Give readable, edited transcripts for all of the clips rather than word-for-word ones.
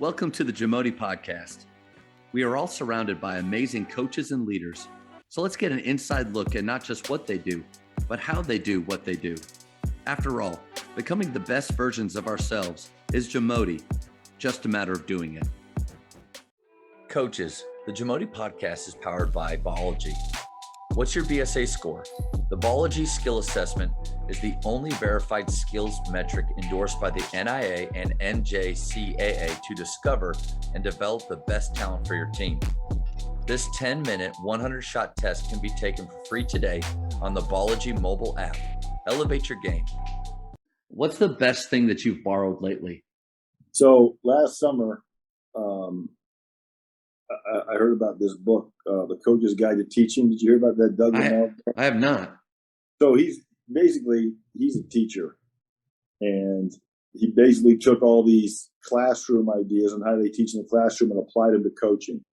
Welcome to the JAMODI podcast. We are all surrounded by amazing coaches and leaders. So let's get an inside look at not just what they do, but how they do what they do. After all, becoming the best versions of ourselves is JAMODI, just a matter of doing it. Coaches, the JAMODI podcast is powered by Biology. What's your BSA score? The Biology Skill Assessment is the only verified skills metric endorsed by the NIA and NJCAA to discover and develop the best talent for your team. This 10-minute, 100-shot test can be taken for free today on the Biology mobile app. Elevate your game. What's the best thing that you've borrowed lately? So last summer, I heard about this book, The Coach's Guide to Teaching. Did you hear about that, Doug? I have not. So he's a teacher, and he basically took all these classroom ideas on how they teach in the classroom and applied them to coaching.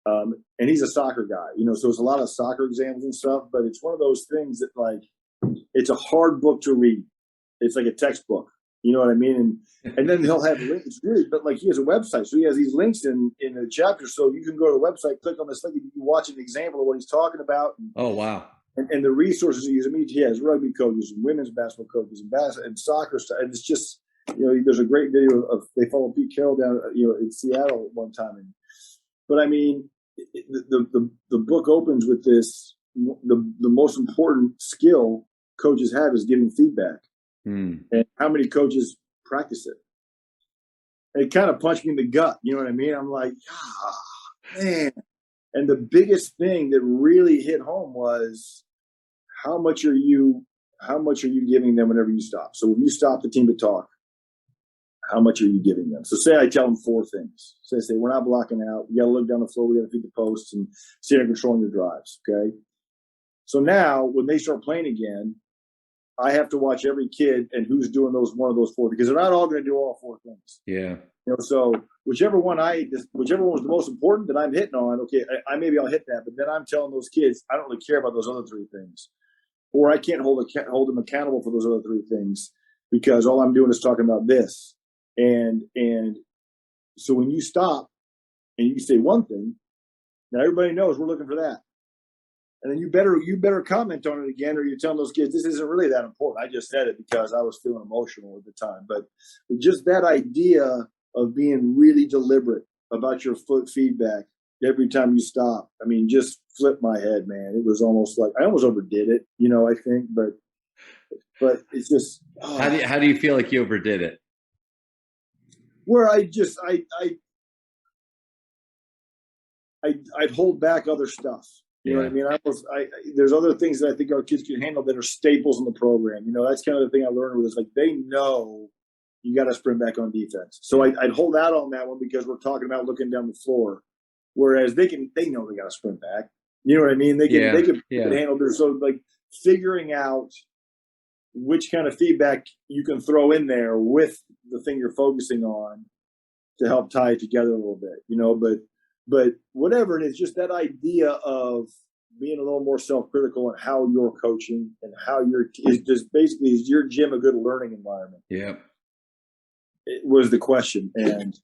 And he's a soccer guy, so it's a lot of soccer exams and stuff, but it's one of those things that it's a hard book to read. It's like a textbook. You know what I mean? And then he'll have links, but he has a website. So he has these links in the chapter. So you can go to the website, click on this link, and you can watch an example of what he's talking about. Oh, wow. And the resources he uses. He has rugby coaches and women's basketball coaches and soccer stuff. And it's just, there's a great video of, they follow Pete Carroll down, in Seattle at one time. But I mean, the book opens with this, the most important skill coaches have is giving feedback. And how many coaches practice it? It kind of punched me in the gut. You know what I mean? I'm like, man. And the biggest thing that really hit home was how much are you giving them whenever you stop? So when you stop the team to talk, how much are you giving them? So say I tell them 4 things. So I say, we're not blocking out. You got to look down the floor. We got to feed the posts and see how controlling your drives. Okay. So now when they start playing again, I have to watch every kid and who's doing one of those 4, because they're not all going to do all 4 things. Yeah. So whichever one was the most important that I'm hitting on, okay, maybe I'll hit that, but then I'm telling those kids I don't really care about those other 3 things, or I can't hold them accountable for those other 3 things because all I'm doing is talking about this. And so when you stop and you say one thing, now everybody knows we're looking for that. And then you better comment on it again, or you're telling those kids, this isn't really that important. I just said it because I was feeling emotional at the time. But just that idea of being really deliberate about your foot feedback every time you stop, I mean, just flipped my head, man. It was almost like I almost overdid it, I think. But it's just How do you feel like you overdid it? Where I'd hold back other stuff. You know what I mean? There's other things that I think our kids can handle that are staples in the program. That's kind of the thing I learned with they know you got to sprint back on defense. So I'd hold out on that one because we're talking about looking down the floor, whereas they know they got to sprint back. You know what I mean? They can handle their, so figuring out which kind of feedback you can throw in there with the thing you're focusing on to help tie it together a little bit, But whatever it is, just that idea of being a little more self-critical in how you're coaching and how is your gym a good learning environment? Yeah. It was the question. And,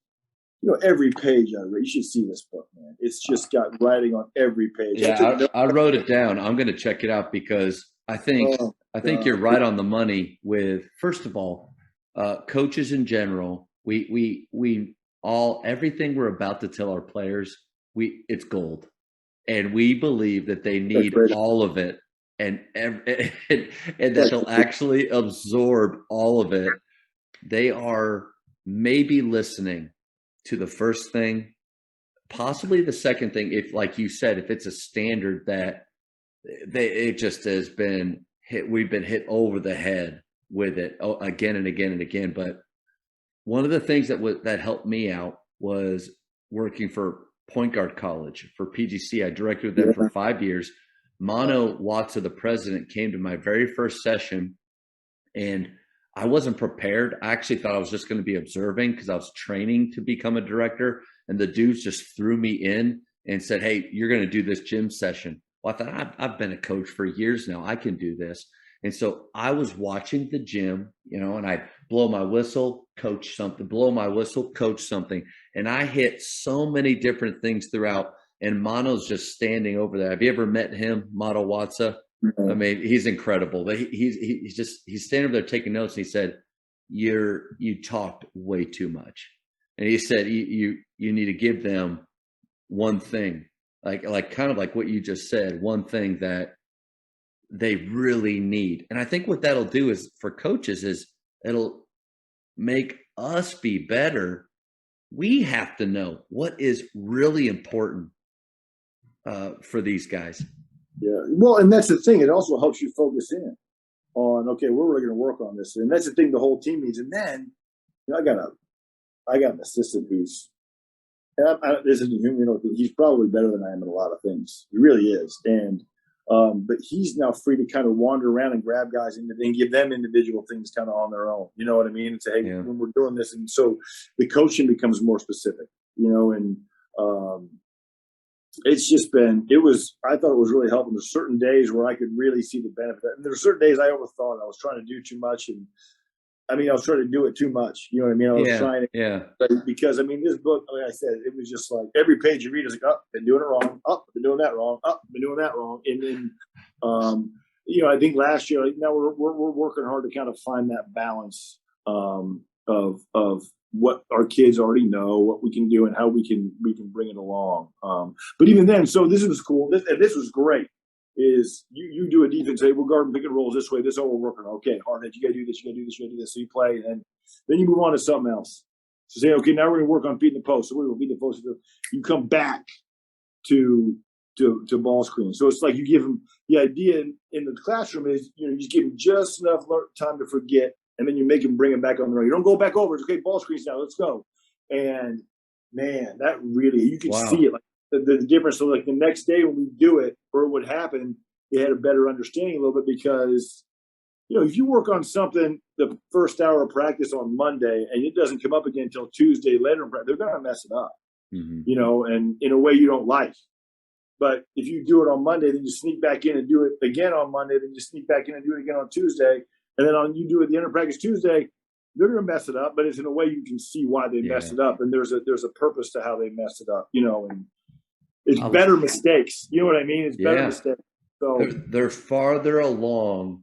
every page I read, you should see this book, man. It's just got writing on every page. Yeah, I wrote it down. I'm going to check it out because I think you're right on the money with, first of all, coaches in general. We everything we're about to tell our players, it's gold, and we believe that they need all of it, and that they'll actually absorb all of it. They are maybe listening to the first thing, possibly the second thing, if, like you said, if it's a standard that it just has been hit, we've been hit over the head with it again and again and again. But one of the things that helped me out was working for Point Guard College for PGC. I directed with them for 5 years. Mono Watts, the president, came to my very first session, and I wasn't prepared. I actually thought I was just going to be observing because I was training to become a director, and the dudes just threw me in and said, "Hey, you're going to do this gym session." Well, I thought I've been a coach for years now. I can do this. And so I was watching the gym, and I blow my whistle, coach something, blow my whistle, coach something. And I hit so many different things throughout. And Mono's just standing over there. Have you ever met him, Mono Watsa? I mean, he's incredible. But he's standing over there taking notes. And he said, you talked way too much. And he said, you need to give them one thing, like kind of like what you just said, one thing that they really need. And I think what that'll do is for coaches is it'll make us be better. We have to know what is really important for these guys. Yeah. Well, and that's the thing. It also helps you focus in on, okay, we're really going to work on this. And that's the thing the whole team needs. And then, you know, I got an assistant who's, this is, you know, he's probably better than I am in a lot of things. He really is. And, but he's now free to kind of wander around and grab guys and give them individual things kind of on their own. You know what I mean? And say, hey, when we're doing this. And so the coaching becomes more specific, you know, and it's just been, I thought it was really helpful. There's certain days where I could really see the benefit. And there were certain days I overthought it. I was trying to do too much. And I mean, I was trying to do it too much. You know what I mean? I was trying to, because I mean, this book, like I said, it was just like every page you read is like, oh, been doing it wrong. Oh, been doing that wrong. Oh, been doing that wrong. And then, you know, I think last year, like, now we're working hard to kind of find that balance of what our kids already know, what we can do, and how we can bring it along. But even then, so this was cool. This was great. Is you do a defense, say, we're guarding pick and rolls this way, this is all we're working on. Okay, hard head, you gotta do this, you gotta do this, you gotta do this. So you play, and then you move on to something else. So say, okay, now we're gonna work on beating the post. So we're gonna beat the post. You come back to ball screen. So it's like you give them the idea in the classroom is, you know, you just give them just enough time to forget, and then you make them bring them back on the road. You don't go back over. It's okay, ball screens now, let's go. And man, that really, you can see it, like the difference. So like the next day when we do it, or what happened, they had a better understanding a little bit, because, you know, if you work on something the first hour of practice on Monday and it doesn't come up again until Tuesday later in practice, they're going to mess it up, you know, and in a way you don't like. But if you do it on Monday, then you sneak back in and do it again on Monday, then you sneak back in and do it again on Tuesday, and then you do it the end of practice Tuesday, they're going to mess it up, but it's in a way you can see why they messed it up, and there's a purpose to how they messed it up, you know, and it's better mistakes. You know what I mean? It's better mistakes. So they're farther along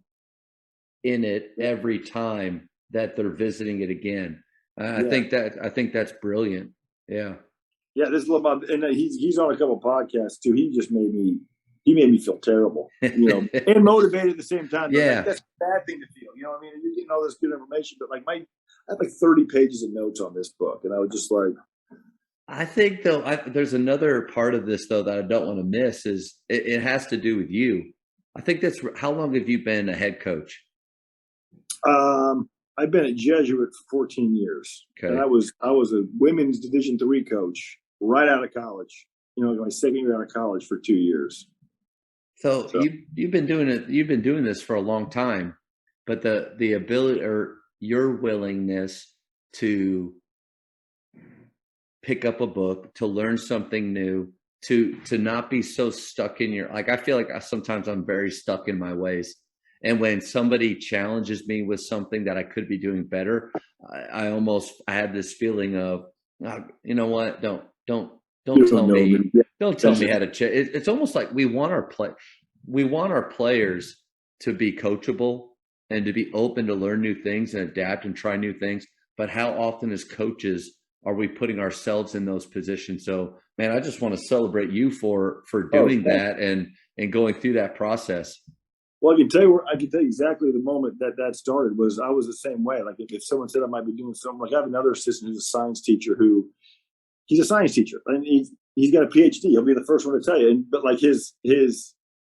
in it every time that they're visiting it again. I think that's brilliant. Yeah. Yeah, this is about, and he's on a couple of podcasts too. He made me feel terrible, you know, and motivated at the same time. Yeah, like, that's a bad thing to feel. You know what I mean? You're getting all this good information, but like I had like 30 pages of notes on this book, and I was just like, I think though, there's another part of this though that I don't want to miss is it has to do with you. I think that's, how long have you been a head coach? I've been a Jesuit for 14 years. Okay. And I was a women's Division III coach right out of college. You know, my second year out of college for 2 years. So you've been doing it. You've been doing this for a long time, but the ability or your willingness to pick up a book, to learn something new, to not be so stuck in your, like, I feel like sometimes I'm very stuck in my ways. And when somebody challenges me with something that I could be doing better, I had this feeling of, you know what? Don't tell me how to check. It's almost like we want our players to be coachable and to be open to learn new things and adapt and try new things. But how often as coaches are we putting ourselves in those positions? So, man, I just want to celebrate you for doing that and going through that process. Well, I can tell you exactly the moment that started was I was the same way. Like if someone said I might be doing something, like I have another assistant who's a science teacher he's a science teacher and he's got a PhD. He'll be the first one to tell you. But like his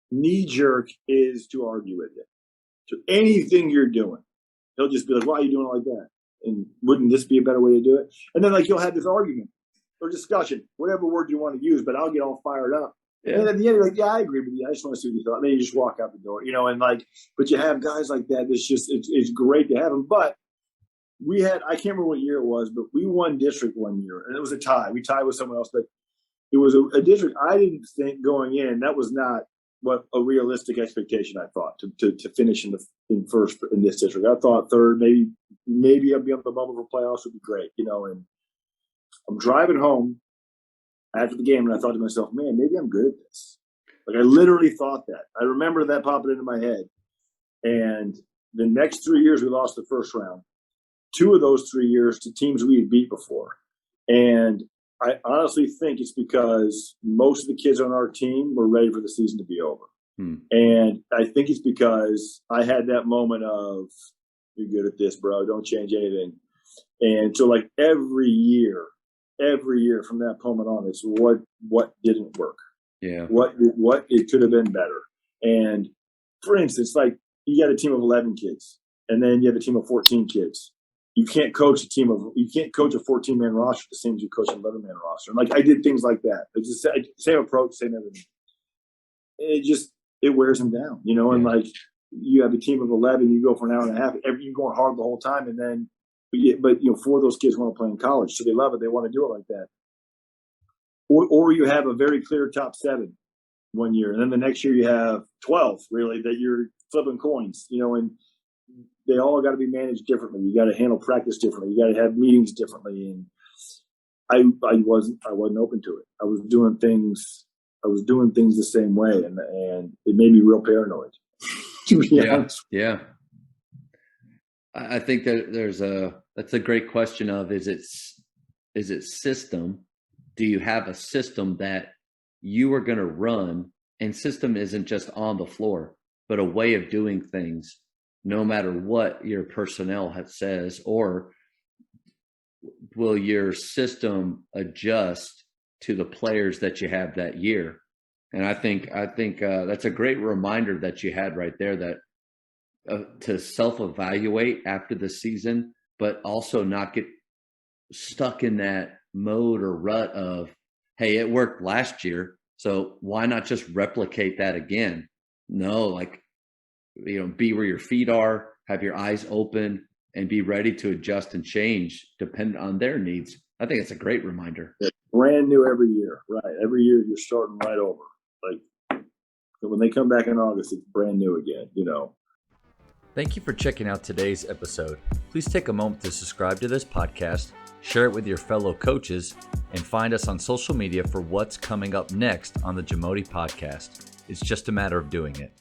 knee jerk is to argue with you. So anything you're doing, he'll just be like, "Why are you doing it like that? And wouldn't this be a better way to do it?" And then like you'll have this argument or discussion, whatever word you want to use, but I'll get all fired up. Yeah. And at the end, you're like, "Yeah, I agree with you. I just want to see what you thought." And then you just walk out the door, you know, and like, but you have guys like that. It's great to have them. But I can't remember what year it was, but we won district one year, and it was a tie. We tied with someone else, but it was a district. I didn't think going in that was not what a realistic expectation I thought to finish in first in this district. I thought third, maybe I'd be on the bubble for playoffs would be great, you know. And I'm driving home after the game, and I thought to myself, man, maybe I'm good at this. Like, I literally thought that. I remember that popping into my head. And the next 3 years, we lost the first round. 2 of those 3 years to teams we had beat before. And I honestly think it's because most of the kids on our team were ready for the season to be over. And I think it's because I had that moment of, you're good at this, bro. Don't change anything. And so, like, every year from that moment on, it's what didn't work. Yeah. What it could have been better. And for instance, like, you got a team of 11 kids, and then you have a team of 14 kids. You can't coach a 14-man roster the same as you coach an 11-man roster. And, like, I did things like that. It's just same approach, same everything. It wears them down, you know. And like, you have a team of 11, you go for an hour and a half, you're going hard the whole time, and then, but you know, 4 of those kids want to play in college, so they love it. They want to do it like that. Or you have a very clear top 7 one year, and then the next year you have 12 really that you're flipping coins, you know, and they all got to be managed differently. You got to handle practice differently. You got to have meetings differently. And I wasn't open to it. I was doing things the same way, and it made me real paranoid. To be honest. Yeah. I think that that's a great question of, is it system? Do you have a system that you are going to run? And system isn't just on the floor, but a way of doing things, no matter what your personnel says. Or will your system adjust to the players that you have that year? And I think that's a great reminder that you had right there, that to self-evaluate after the season, but also not get stuck in that mode or rut of, hey, it worked last year, so why not just replicate that again? No, like, you know, be where your feet are, have your eyes open, and be ready to adjust and change depending on their needs. I think it's a great reminder. It's brand new every year, right? Every year you're starting right over. Like, when they come back in August, it's brand new again, you know. Thank you for checking out today's episode. Please take a moment to subscribe to this podcast, share it with your fellow coaches, and find us on social media for what's coming up next on the JAMODI podcast. It's just a matter of doing it.